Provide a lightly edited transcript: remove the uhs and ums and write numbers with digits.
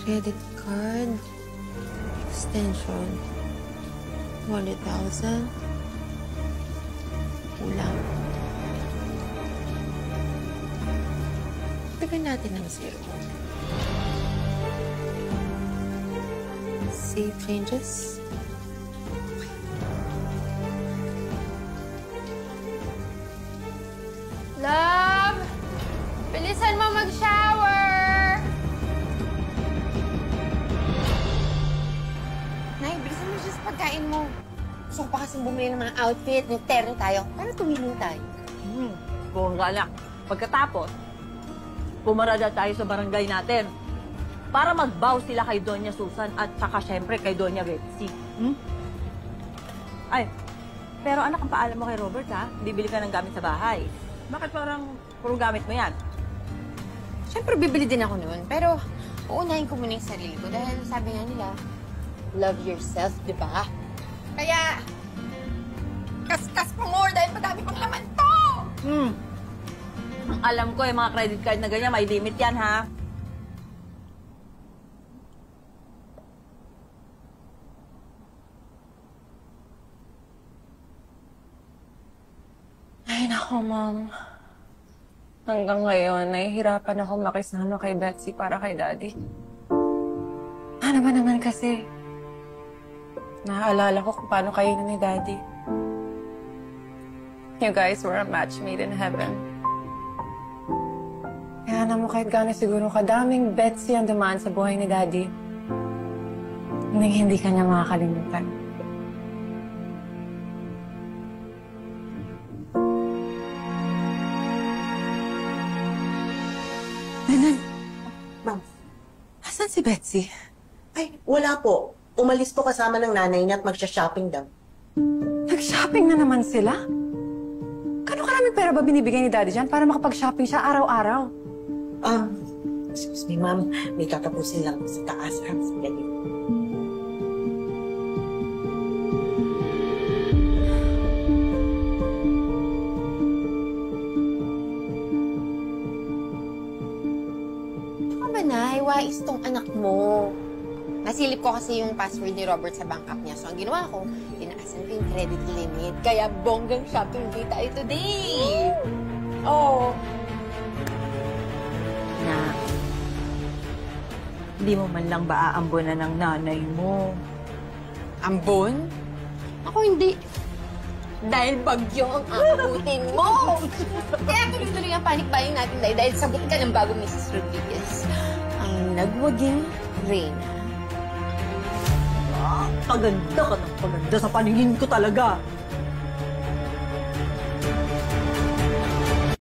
Credit card. Extension. 200,000. Kulang. Tagan natin ng zero. Save changes. Love! Bilisan mo mag-shower! Nay, bilisan mo siya sa pagkain mo. Gusto ko pa kasing bumili ng mga outfit, nag-terno tayo, para tumilin tayo. Bongga lang. Pagkatapos, pumarada tayo sa barangay natin para magbaw sila kay Doña Susan at saka syempre kay Doña Betsy. Ay, pero anak, ang paalam mo kay Robert, ha? Bibili ka ng gamit sa bahay. Bakit parang puro gamit mo yan? Siyempre, bibili din ako noon. Pero, uunahin ko muna yung sarili ko dahil sabi nga nila, love yourself, di ba? Kaya, kaskas pa more dahil madami kong laman to! Ang alam ko, yung mga credit card na ganyan, may limit yan, ha? Ay, nako, Mom. Hanggang ngayon, nahihirapan ako makisama kay Betsy para kay Daddy. Ano ba naman kasi? Naaalala ko kung paano kayo ni Daddy. You guys were a match made in heaven. Kaya naman kahit gano'n siguro kadaming Betsy ang dumaan sa buhay ni Daddy, hindi ka niya makakalimutan. Nanan, Ma'am. asan si Betsy? Ay, wala po. Umalis po kasama ng nanay niya at magsha-shopping daw. Nag-shopping na naman sila? Kano karaming pera ba binibigay ni Daddy dyan para makapag-shopping siya araw-araw? Excuse me, ma'am. May tatapusin lang sa taas. Ganyan. Nay, wais tong anak mo. Nasilip ko kasi yung password ni Robert sa bank app niya. So, ang ginawa ko, tinaasan ko yung credit limit. Kaya bonggang shopping day tayo today. Oh. Na, hindi mo man lang ba aambunan ng nanay mo? Ambon? Ako hindi. Dahil bagyo ang aabutin mo. Kaya tuloy-tuloy ang panic buying natin dahil sagot ka ng bagong Mrs. Rodriguez. Ang nagwaging Reyna. Paganda ka ng paganda sa paningin ko talaga.